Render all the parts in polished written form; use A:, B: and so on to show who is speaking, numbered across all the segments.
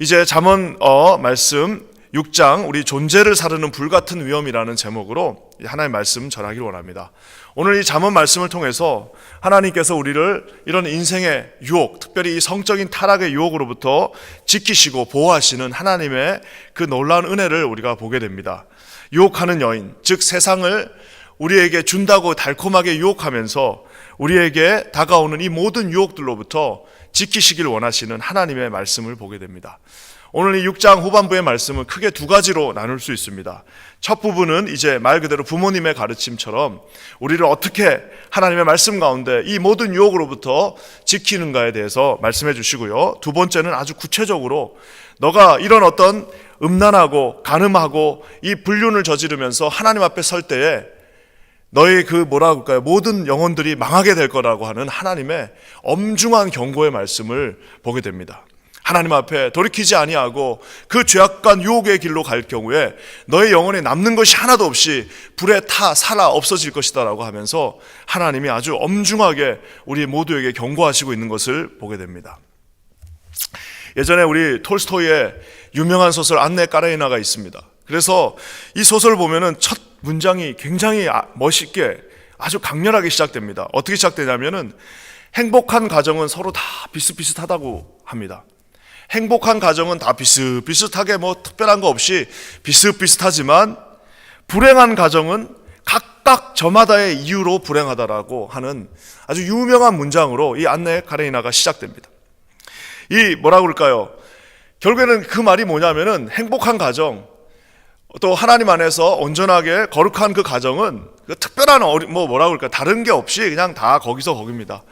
A: 이제 잠언 말씀 6장 우리 존재를 사르는 불같은 위험이라는 제목으로 하나님의 말씀 전하기를 원합니다. 오늘 이 잠언 말씀을 통해서 하나님께서 우리를 이런 인생의 유혹, 특별히 이 성적인 타락의 유혹으로부터 지키시고 보호하시는 하나님의 그 놀라운 은혜를 우리가 보게 됩니다. 유혹하는 여인, 즉 세상을 우리에게 준다고 달콤하게 유혹하면서 우리에게 다가오는 이 모든 유혹들로부터 지키시길 원하시는 하나님의 말씀을 보게 됩니다. 오늘 이 6장 후반부의 말씀은 크게 두 가지로 나눌 수 있습니다. 첫 부분은 이제 말 그대로 부모님의 가르침처럼 우리를 어떻게 하나님의 말씀 가운데 이 모든 유혹으로부터 지키는가에 대해서 말씀해 주시고요. 두 번째는 아주 구체적으로 너가 이런 어떤 음란하고 간음하고 이 불륜을 저지르면서 하나님 앞에 설 때에 너의 그 뭐라고 할까요? 모든 영혼들이 망하게 될 거라고 하는 하나님의 엄중한 경고의 말씀을 보게 됩니다. 하나님 앞에 돌이키지 아니하고 그 죄악과 유혹의 길로 갈 경우에 너의 영혼에 남는 것이 하나도 없이 불에 타 살아 없어질 것이다 라고 하면서 하나님이 아주 엄중하게 우리 모두에게 경고하시고 있는 것을 보게 됩니다. 예전에 우리 톨스토이의 유명한 소설 안네 까레니나가 있습니다. 그래서 이 소설을 보면은 첫 문장이 굉장히 멋있게 아주 강렬하게 시작됩니다. 어떻게 시작되냐면은 행복한 가정은 서로 다 비슷비슷하다고 합니다. 행복한 가정은 다 비슷비슷하게 뭐 특별한 거 없이 비슷비슷하지만 불행한 가정은 각각 저마다의 이유로 불행하다라고 하는 아주 유명한 문장으로 이 안네 카레니나가 시작됩니다. 이 뭐라고 그럴까요? 결국에는 그 말이 뭐냐면은 행복한 가정, 또 하나님 안에서 온전하게 거룩한 그 가정은 그 특별한 뭐라고 그럴까 다른 게 없이 그냥 다 거기서 거깁니다.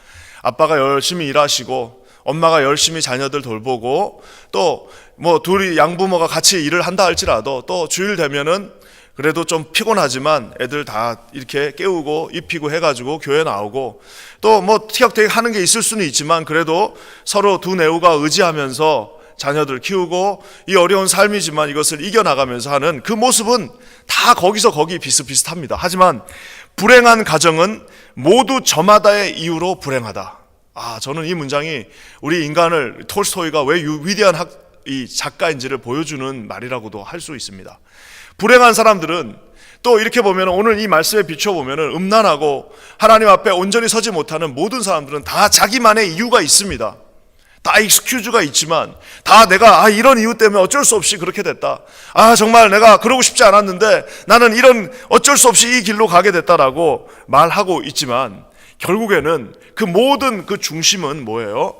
A: 아빠가 열심히 일하시고 엄마가 열심히 자녀들 돌보고 또 뭐 둘이 양부모가 같이 일을 한다 할지라도 또 주일 되면은 그래도 좀 피곤하지만 애들 다 이렇게 깨우고 입히고 해가지고 교회 나오고 또 뭐 티격태격 하는 게 있을 수는 있지만 그래도 서로 두 내우가 의지하면서 자녀들 키우고 이 어려운 삶이지만 이것을 이겨나가면서 하는 그 모습은 다 거기서 거기 비슷비슷합니다. 하지만 불행한 가정은 모두 저마다의 이유로 불행하다. 저는 이 문장이 우리 인간을 톨스토이가 왜 위대한 이 작가인지를 보여주는 말이라고도 할 수 있습니다. 불행한 사람들은 또 이렇게 보면 오늘 이 말씀에 비춰보면 음란하고 하나님 앞에 온전히 서지 못하는 모든 사람들은 다 자기만의 이유가 있습니다. 다 익스큐즈가 있지만 다 내가 이런 이유 때문에 어쩔 수 없이 그렇게 됐다. 정말 내가 그러고 싶지 않았는데 나는 이런 어쩔 수 없이 이 길로 가게 됐다라고 말하고 있지만 결국에는 그 모든 그 중심은 뭐예요?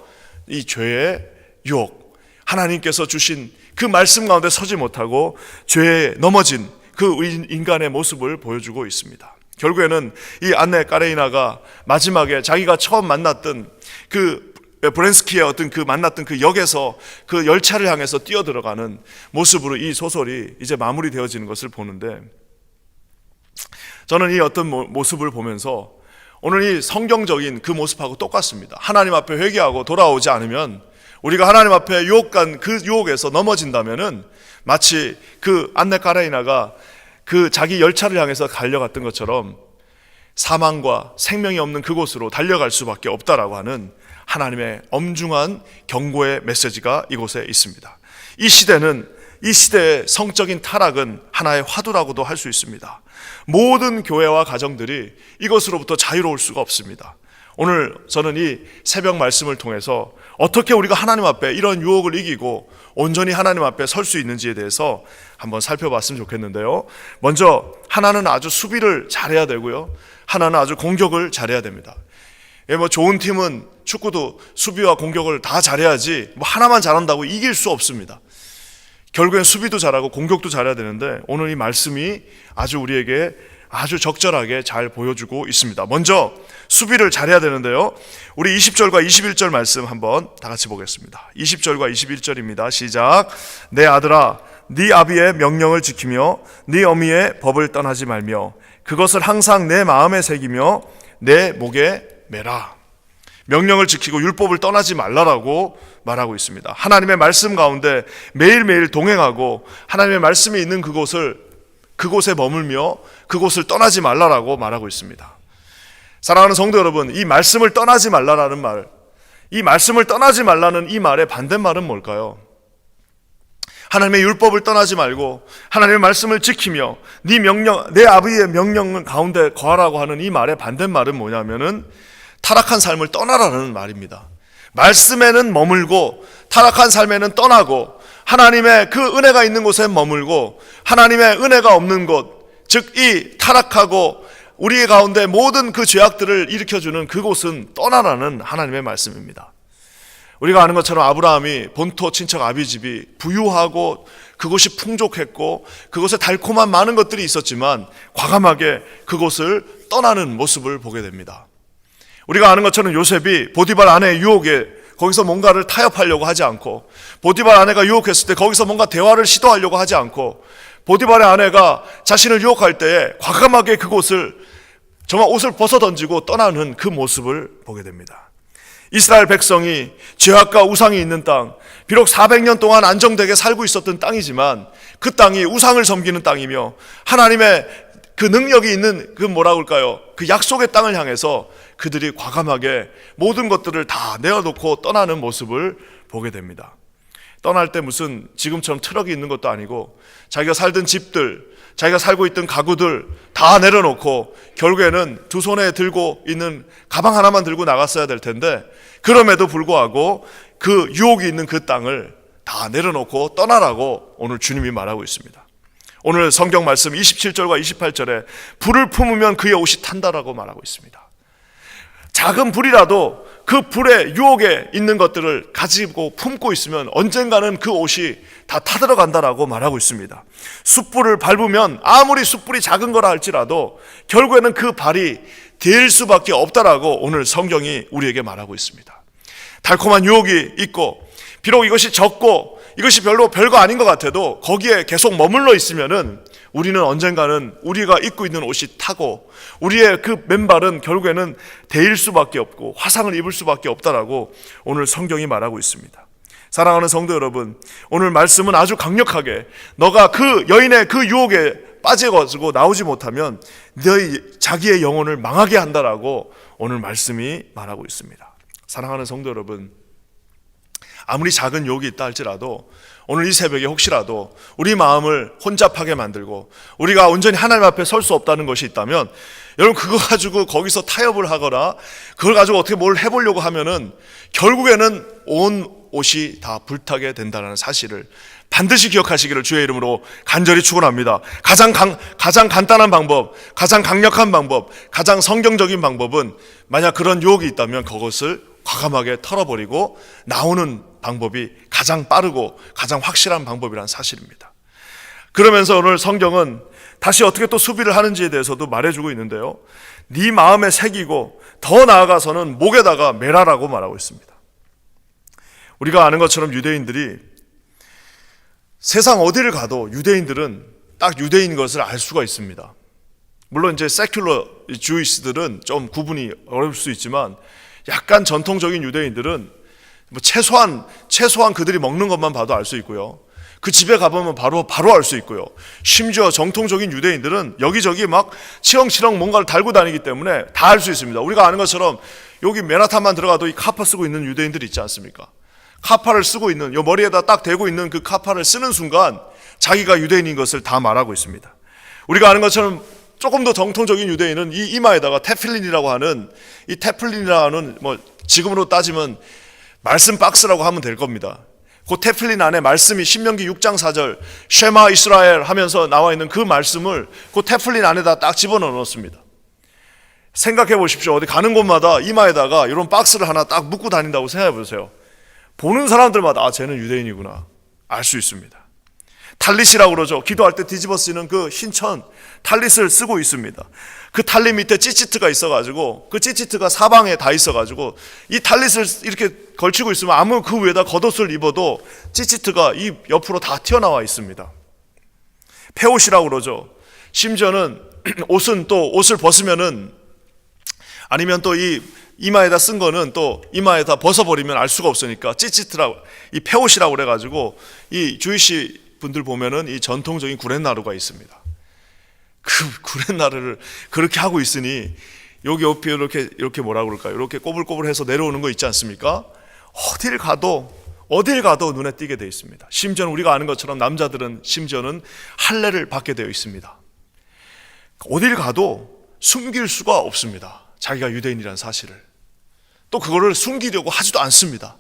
A: 이 죄의 유혹, 하나님께서 주신 그 말씀 가운데 서지 못하고 죄에 넘어진 그 인간의 모습을 보여주고 있습니다. 결국에는 이 안네 까레니나가 마지막에 자기가 처음 만났던 그 브렌스키의 어떤 그 만났던 그 역에서 그 열차를 향해서 뛰어들어가는 모습으로 이 소설이 이제 마무리되어지는 것을 보는데 저는 이 어떤 모습을 보면서 오늘 이 성경적인 그 모습하고 똑같습니다. 하나님 앞에 회개하고 돌아오지 않으면 우리가 하나님 앞에 유혹간 그 유혹에서 넘어진다면은 마치 그 안네 까레니나가 그 자기 열차를 향해서 달려갔던 것처럼 사망과 생명이 없는 그곳으로 달려갈 수밖에 없다라고 하는 하나님의 엄중한 경고의 메시지가 이곳에 있습니다. 이 시대의 성적인 타락은 하나의 화두라고도 할 수 있습니다. 모든 교회와 가정들이 이것으로부터 자유로울 수가 없습니다. 오늘 저는 이 새벽 말씀을 통해서 어떻게 우리가 하나님 앞에 이런 유혹을 이기고 온전히 하나님 앞에 설 수 있는지에 대해서 한번 살펴봤으면 좋겠는데요. 먼저 하나는 아주 수비를 잘해야 되고요. 하나는 아주 공격을 잘해야 됩니다. 좋은 팀은 축구도 수비와 공격을 다 잘해야지 하나만 잘한다고 이길 수 없습니다. 결국엔 수비도 잘하고 공격도 잘해야 되는데 오늘 이 말씀이 아주 우리에게 아주 적절하게 잘 보여주고 있습니다. 먼저 수비를 잘해야 되는데요. 우리 20절과 21절 말씀 한번 다 같이 보겠습니다. 20절과 21절입니다. 시작. 내 아들아, 네 아비의 명령을 지키며 네 어미의 법을 떠나지 말며 그것을 항상 내 마음에 새기며 내 목에 매라. 명령을 지키고 율법을 떠나지 말라라고 말하고 있습니다. 하나님의 말씀 가운데 매일매일 동행하고 하나님의 말씀이 있는 그곳에 머물며 그곳을 떠나지 말라라고 말하고 있습니다. 사랑하는 성도 여러분, 이 말씀을 떠나지 말라라는 말, 이 말씀을 떠나지 말라는 이 말의 반대말은 뭘까요? 하나님의 율법을 떠나지 말고 하나님의 말씀을 지키며 네 명령, 내 아버지의 명령 가운데 거하라고 하는 이 말의 반대말은 뭐냐면은 타락한 삶을 떠나라는 말입니다. 말씀에는 머물고 타락한 삶에는 떠나고 하나님의 그 은혜가 있는 곳에 머물고 하나님의 은혜가 없는 곳, 즉 이 타락하고 우리 가운데 모든 그 죄악들을 일으켜주는 그곳은 떠나라는 하나님의 말씀입니다. 우리가 아는 것처럼 아브라함이 본토 친척 아비집이 부유하고 그곳이 풍족했고 그곳에 달콤한 많은 것들이 있었지만 과감하게 그곳을 떠나는 모습을 보게 됩니다. 우리가 아는 것처럼 요셉이 보디발 아내의 유혹에 거기서 뭔가를 타협하려고 하지 않고 보디발 아내가 유혹했을 때 거기서 뭔가 대화를 시도하려고 하지 않고 보디발의 아내가 자신을 유혹할 때에 과감하게 그곳을 정말 옷을 벗어던지고 떠나는 그 모습을 보게 됩니다. 이스라엘 백성이 죄악과 우상이 있는 땅, 비록 400년 동안 안정되게 살고 있었던 땅이지만 그 땅이 우상을 섬기는 땅이며 하나님의 그 능력이 있는 그 뭐라고 할까요? 그 약속의 땅을 향해서 그들이 과감하게 모든 것들을 다 내어놓고 떠나는 모습을 보게 됩니다. 떠날 때 무슨 지금처럼 트럭이 있는 것도 아니고 자기가 살던 집들, 자기가 살고 있던 가구들 다 내려놓고 결국에는 두 손에 들고 있는 가방 하나만 들고 나갔어야 될 텐데 그럼에도 불구하고 그 유혹이 있는 그 땅을 다 내려놓고 떠나라고 오늘 주님이 말하고 있습니다. 오늘 성경 말씀 27절과 28절에 불을 품으면 그의 옷이 탄다라고 말하고 있습니다. 작은 불이라도 그 불의 유혹에 있는 것들을 가지고 품고 있으면 언젠가는 그 옷이 다 타들어간다라고 말하고 있습니다. 숯불을 밟으면 아무리 숯불이 작은 거라 할지라도 결국에는 그 발이 될 수밖에 없다라고 오늘 성경이 우리에게 말하고 있습니다. 달콤한 유혹이 있고 비록 이것이 적고 이것이 별거 아닌 것 같아도 거기에 계속 머물러 있으면은 우리는 언젠가는 우리가 입고 있는 옷이 타고 우리의 그 맨발은 결국에는 데일 수밖에 없고 화상을 입을 수밖에 없다라고 오늘 성경이 말하고 있습니다. 사랑하는 성도 여러분, 오늘 말씀은 아주 강력하게 너가 그 여인의 그 유혹에 빠져가지고 나오지 못하면 너희 자기의 영혼을 망하게 한다라고 오늘 말씀이 말하고 있습니다. 사랑하는 성도 여러분, 아무리 작은 유혹이 있다 할지라도 오늘 이 새벽에 혹시라도 우리 마음을 혼잡하게 만들고 우리가 온전히 하나님 앞에 설 수 없다는 것이 있다면 여러분 그거 가지고 거기서 타협을 하거나 그걸 가지고 어떻게 뭘 해보려고 하면은 결국에는 온 옷이 다 불타게 된다는 사실을 반드시 기억하시기를 주의 이름으로 간절히 축원합니다. 가장 간단한 방법, 가장 강력한 방법, 가장 성경적인 방법은 만약 그런 유혹이 있다면 그것을 과감하게 털어버리고 나오는 방법이 가장 빠르고 가장 확실한 방법이라는 사실입니다. 그러면서 오늘 성경은 다시 어떻게 또 수비를 하는지에 대해서도 말해주고 있는데요. 네 마음에 새기고 더 나아가서는 목에다가 매라라고 말하고 있습니다. 우리가 아는 것처럼 유대인들이 세상 어디를 가도 유대인들은 딱 유대인인 것을 알 수가 있습니다. 물론 이제 세큘러 주이스들은 좀 구분이 어려울 수 있지만 약간 전통적인 유대인들은 뭐 최소한 그들이 먹는 것만 봐도 알 수 있고요. 그 집에 가보면 바로 알 수 있고요. 심지어 정통적인 유대인들은 여기저기 막 치렁치렁 뭔가를 달고 다니기 때문에 다 알 수 있습니다. 우리가 아는 것처럼 여기 맨하탄만 들어가도 이 카파 쓰고 있는 유대인들이 있지 않습니까? 카파를 쓰고 있는, 요 머리에다 딱 대고 있는 그 카파를 쓰는 순간 자기가 유대인인 것을 다 말하고 있습니다. 우리가 아는 것처럼 조금 더 정통적인 유대인은 이 이마에다가 테필린이라고 하는, 이 테필린이라는 뭐 지금으로 따지면 말씀 박스라고 하면 될 겁니다. 그 테필린 안에 말씀이 신명기 6장 4절 쉐마 이스라엘 하면서 나와 있는 그 말씀을 그 테필린 안에다 딱 집어넣어 놓습니다. 생각해 보십시오. 어디 가는 곳마다 이마에다가 이런 박스를 하나 딱 묶고 다닌다고 생각해 보세요. 보는 사람들마다 쟤는 유대인이구나 알 수 있습니다. 탈릿이라고 그러죠. 기도할 때 뒤집어 쓰는 그 흰천 탈릿을 쓰고 있습니다. 그 탈릿 밑에 찌찌트가 있어가지고 그 찌찌트가 사방에 다 있어가지고 이 탈릿을 이렇게 걸치고 있으면 아무 그 위에다 겉옷을 입어도 찌찌트가 이 옆으로 다 튀어나와 있습니다. 페옷이라고 그러죠. 심지어는 옷은 또 옷을 벗으면은 아니면 또 이 이마에다 쓴 거는 또 이마에다 벗어버리면 알 수가 없으니까 찌찌트라고 이 페옷이라고 그래가지고 이 주이시 분들 보면은 이 전통적인 구렛나루가 있습니다. 그 구렛나루를 그렇게 하고 있으니 여기 옆에 이렇게 뭐라 그럴까요? 이렇게 꼬불꼬불해서 내려오는 거 있지 않습니까? 어딜 가도 어딜 가도 눈에 띄게 되어 있습니다. 심지어는 우리가 아는 것처럼 남자들은 심지어는 할례를 받게 되어 있습니다. 어딜 가도 숨길 수가 없습니다. 자기가 유대인이라는 사실을. 또 그거를 숨기려고 하지도 않습니다.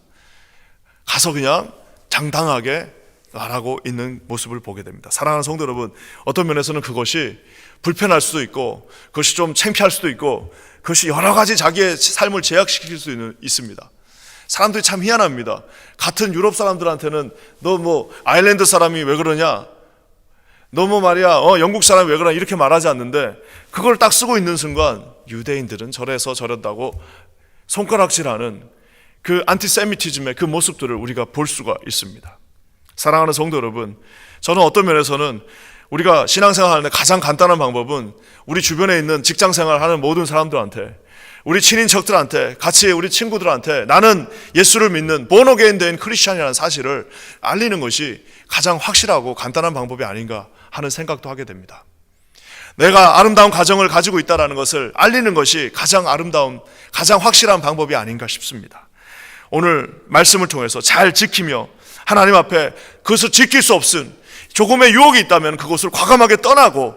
A: 가서 그냥 당당하게 말하고 있는 모습을 보게 됩니다. 사랑하는 성도 여러분, 어떤 면에서는 그것이 불편할 수도 있고 그것이 좀 창피할 수도 있고 그것이 여러 가지 자기의 삶을 제약시킬 수 있습니다. 사람들이 참 희한합니다. 같은 유럽 사람들한테는 너 뭐 아일랜드 사람이 왜 그러냐, 너 뭐 말이야 영국 사람이 왜 그러냐 이렇게 말하지 않는데, 그걸 딱 쓰고 있는 순간 유대인들은 저래서 저런다고 손가락질하는 그 안티세미티즘의 그 모습들을 우리가 볼 수가 있습니다. 사랑하는 성도 여러분, 저는 어떤 면에서는 우리가 신앙생활하는데 가장 간단한 방법은 우리 주변에 있는 직장생활하는 모든 사람들한테, 우리 친인척들한테, 같이 우리 친구들한테 나는 예수를 믿는 본어게인 된 크리스찬이라는 사실을 알리는 것이 가장 확실하고 간단한 방법이 아닌가 하는 생각도 하게 됩니다. 내가 아름다운 가정을 가지고 있다는 것을 알리는 것이 가장 아름다운, 가장 확실한 방법이 아닌가 싶습니다. 오늘 말씀을 통해서 잘 지키며 하나님 앞에 그것을 지킬 수 없은 조금의 유혹이 있다면 그것을 과감하게 떠나고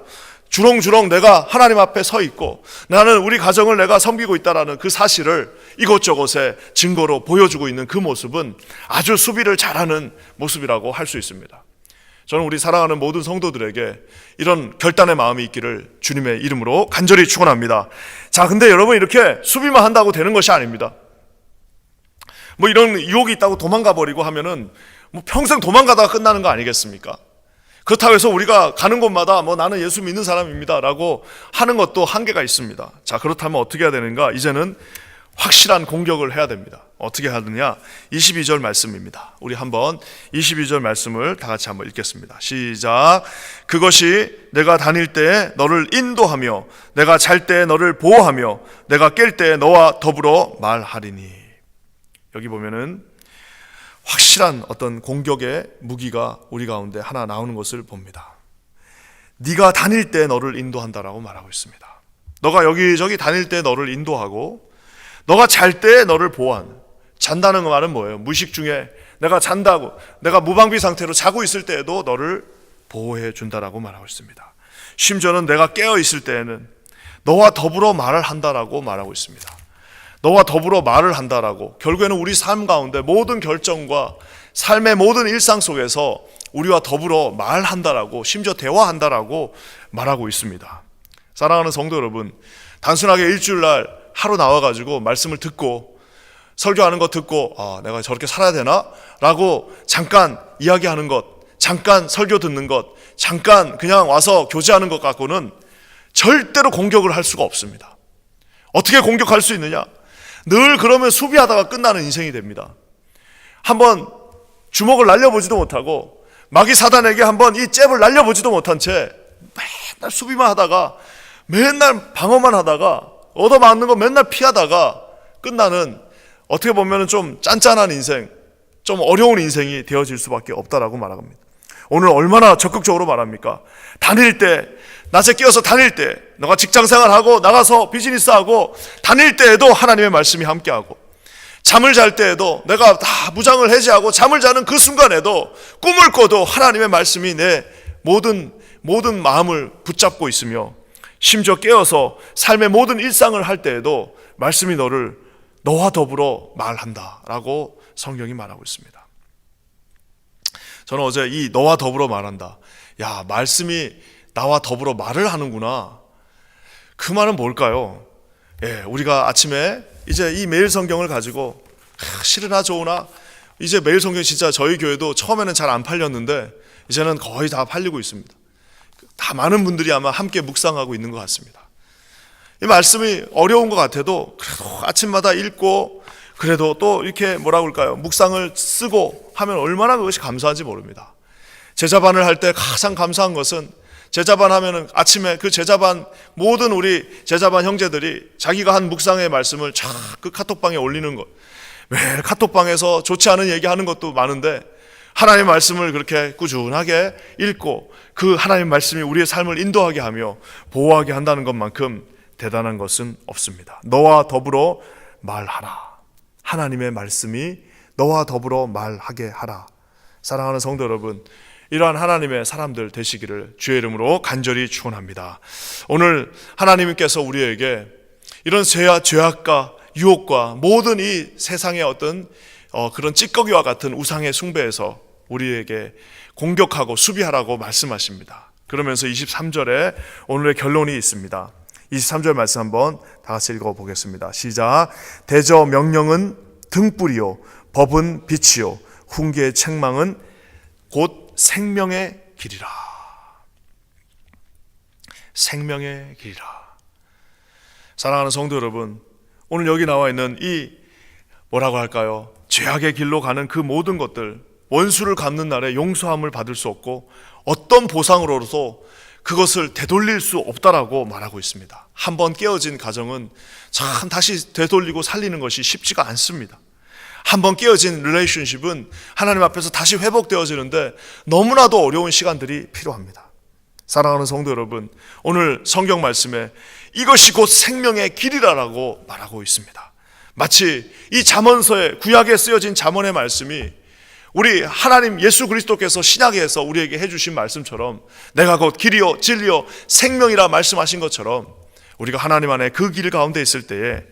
A: 주렁주렁 내가 하나님 앞에 서 있고 나는 우리 가정을 내가 섬기고 있다는 그 사실을 이곳저곳에 증거로 보여주고 있는 그 모습은 아주 수비를 잘하는 모습이라고 할 수 있습니다. 저는 우리 사랑하는 모든 성도들에게 이런 결단의 마음이 있기를 주님의 이름으로 간절히 축원합니다. 자, 근데 여러분, 이렇게 수비만 한다고 되는 것이 아닙니다. 뭐 이런 유혹이 있다고 도망가 버리고 하면은 뭐 평생 도망가다가 끝나는 거 아니겠습니까? 그렇다고 해서 우리가 가는 곳마다 뭐 나는 예수 믿는 사람입니다 라고 하는 것도 한계가 있습니다. 자, 그렇다면 어떻게 해야 되는가? 이제는 확실한 공격을 해야 됩니다. 어떻게 하느냐? 22절 말씀입니다. 우리 한번 22절 말씀을 다 같이 한번 읽겠습니다. 시작. 그것이 내가 다닐 때에 너를 인도하며 내가 잘 때에 너를 보호하며 내가 깰 때에 너와 더불어 말하리니. 여기 보면은 확실한 어떤 공격의 무기가 우리 가운데 하나 나오는 것을 봅니다. 네가 다닐 때 너를 인도한다라고 말하고 있습니다. 너가 여기저기 다닐 때 너를 인도하고 너가 잘 때 너를 보호하는. 잔다는 말은 뭐예요? 무의식 중에 내가 잔다고, 내가 무방비 상태로 자고 있을 때에도 너를 보호해 준다라고 말하고 있습니다. 심지어는 내가 깨어 있을 때에는 너와 더불어 말을 한다라고 말하고 있습니다. 너와 더불어 말을 한다라고, 결국에는 우리 삶 가운데 모든 결정과 삶의 모든 일상 속에서 우리와 더불어 말한다라고, 심지어 대화한다라고 말하고 있습니다. 사랑하는 성도 여러분, 단순하게 일주일날 하루 나와가지고 말씀을 듣고 설교하는 거 듣고 내가 저렇게 살아야 되나? 라고 잠깐 이야기하는 것, 잠깐 설교 듣는 것, 잠깐 그냥 와서 교제하는 것 갖고는 절대로 공격을 할 수가 없습니다. 어떻게 공격할 수 있느냐? 늘 그러면 수비하다가 끝나는 인생이 됩니다. 한번 주먹을 날려보지도 못하고 마귀 사단에게 한번 이 잽을 날려보지도 못한 채 맨날 수비만 하다가 맨날 방어만 하다가 얻어맞는 거 맨날 피하다가 끝나는, 어떻게 보면 좀 짠짠한 인생, 좀 어려운 인생이 되어질 수밖에 없다라고 말합니다. 오늘 얼마나 적극적으로 말합니까? 다닐 때, 낮에 깨어서 다닐 때, 너가 직장생활하고 나가서 비즈니스하고 다닐 때에도 하나님의 말씀이 함께하고, 잠을 잘 때에도 내가 다 무장을 해제하고 잠을 자는 그 순간에도 꿈을 꿔도 하나님의 말씀이 내 모든 마음을 붙잡고 있으며, 심지어 깨어서 삶의 모든 일상을 할 때에도 말씀이 너와 더불어 말한다라고 성경이 말하고 있습니다. 저는 어제 이 너와 더불어 말한다, 야, 말씀이 나와 더불어 말을 하는구나. 그 말은 뭘까요? 우리가 아침에 이제 이 매일 성경을 가지고 싫으나 좋으나 이제 매일 성경, 진짜 저희 교회도 처음에는 잘 안 팔렸는데 이제는 거의 다 팔리고 있습니다. 다 많은 분들이 아마 함께 묵상하고 있는 것 같습니다. 이 말씀이 어려운 것 같아도 그래도 아침마다 읽고 그래도 또 이렇게 뭐라고 할까요? 묵상을 쓰고 하면 얼마나 그것이 감사한지 모릅니다. 제자반을 할 때 가장 감사한 것은, 제자반 하면은 아침에 그 제자반 모든 우리 제자반 형제들이 자기가 한 묵상의 말씀을 쫙 그 카톡방에 올리는 것, 매일 카톡방에서 좋지 않은 얘기하는 것도 많은데 하나님의 말씀을 그렇게 꾸준하게 읽고 그 하나님의 말씀이 우리의 삶을 인도하게 하며 보호하게 한다는 것만큼 대단한 것은 없습니다. 너와 더불어 말하라. 하나님의 말씀이 너와 더불어 말하게 하라. 사랑하는 성도 여러분, 이러한 하나님의 사람들 되시기를 주의 이름으로 간절히 축원합니다. 오늘 하나님께서 우리에게 이런 죄악과 유혹과 모든 이 세상의 어떤 그런 찌꺼기와 같은 우상의 숭배에서 우리에게 공격하고 수비하라고 말씀하십니다. 그러면서 23절에 오늘의 결론이 있습니다. 23절 말씀 한번 다 같이 읽어보겠습니다. 시작. 대저 명령은 등불이요 법은 빛이요 훈계의 책망은 곧 생명의 길이라. 생명의 길이라. 사랑하는 성도 여러분, 오늘 여기 나와 있는 이 뭐라고 할까요? 죄악의 길로 가는 그 모든 것들, 원수를 갚는 날에 용서함을 받을 수 없고 어떤 보상으로도 그것을 되돌릴 수 없다라고 말하고 있습니다. 한번 깨어진 가정은 참 다시 되돌리고 살리는 것이 쉽지가 않습니다. 한번 깨어진 릴레이션십은 하나님 앞에서 다시 회복되어지는데 너무나도 어려운 시간들이 필요합니다. 사랑하는 성도 여러분, 오늘 성경 말씀에 이것이 곧 생명의 길이라고 말하고 있습니다. 마치 이 잠언서에, 구약에 쓰여진 잠언의 말씀이 우리 하나님 예수 그리스도께서 신약에서 우리에게 해주신 말씀처럼 내가 곧 길이요 진리요 생명이라 말씀하신 것처럼 우리가 하나님 안에 그 길 가운데 있을 때에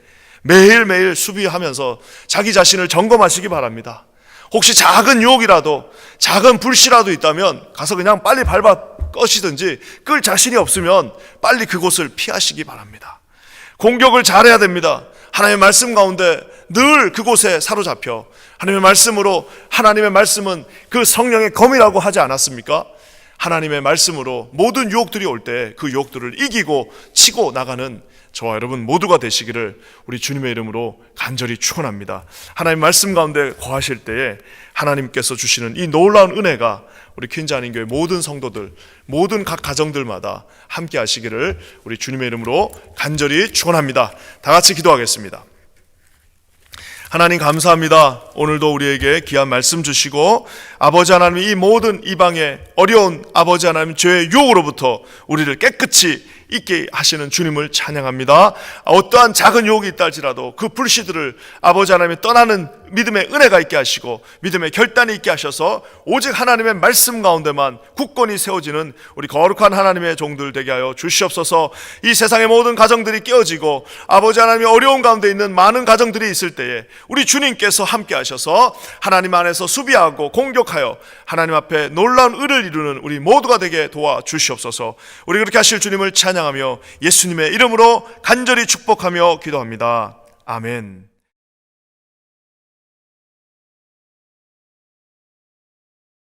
A: 매일매일 수비하면서 자기 자신을 점검하시기 바랍니다. 혹시 작은 유혹이라도 작은 불씨라도 있다면 가서 그냥 빨리 밟아 꺼시든지, 끌 자신이 없으면 빨리 그곳을 피하시기 바랍니다. 공격을 잘해야 됩니다. 하나님의 말씀 가운데 늘 그곳에 사로잡혀 하나님의 말씀으로, 하나님의 말씀은 그 성령의 검이라고 하지 않았습니까? 하나님의 말씀으로 모든 유혹들이 올 때 그 유혹들을 이기고 치고 나가는 저와 여러분 모두가 되시기를 우리 주님의 이름으로 간절히 축원합니다. 하나님 말씀 가운데 거하실 때에 하나님께서 주시는 이 놀라운 은혜가 우리 퀸즈 한인교회 모든 성도들, 모든 각 가정들마다 함께 하시기를 우리 주님의 이름으로 간절히 축원합니다. 다 같이 기도하겠습니다. 하나님 감사합니다. 오늘도 우리에게 귀한 말씀 주시고 아버지 하나님, 이 모든 이방의 어려운 아버지 하나님 죄의 유혹으로부터 우리를 깨끗이 있게 하시는 주님을 찬양합니다. 어떠한 작은 유혹이 있다 할지라도 그 불씨들을 아버지 하나님이 떠나는 믿음의 은혜가 있게 하시고 믿음의 결단이 있게 하셔서 오직 하나님의 말씀 가운데만 굳건히 세워지는 우리 거룩한 하나님의 종들 되게 하여 주시옵소서. 이 세상의 모든 가정들이 깨어지고 아버지 하나님의 어려운 가운데 있는 많은 가정들이 있을 때에 우리 주님께서 함께 하셔서 하나님 안에서 수비하고 공격하여 하나님 앞에 놀라운 의를 이루는 우리 모두가 되게 도와주시옵소서. 우리 그렇게 하실 주님을 찬양하며 예수님의 이름으로 간절히 축복하며 기도합니다. 아멘.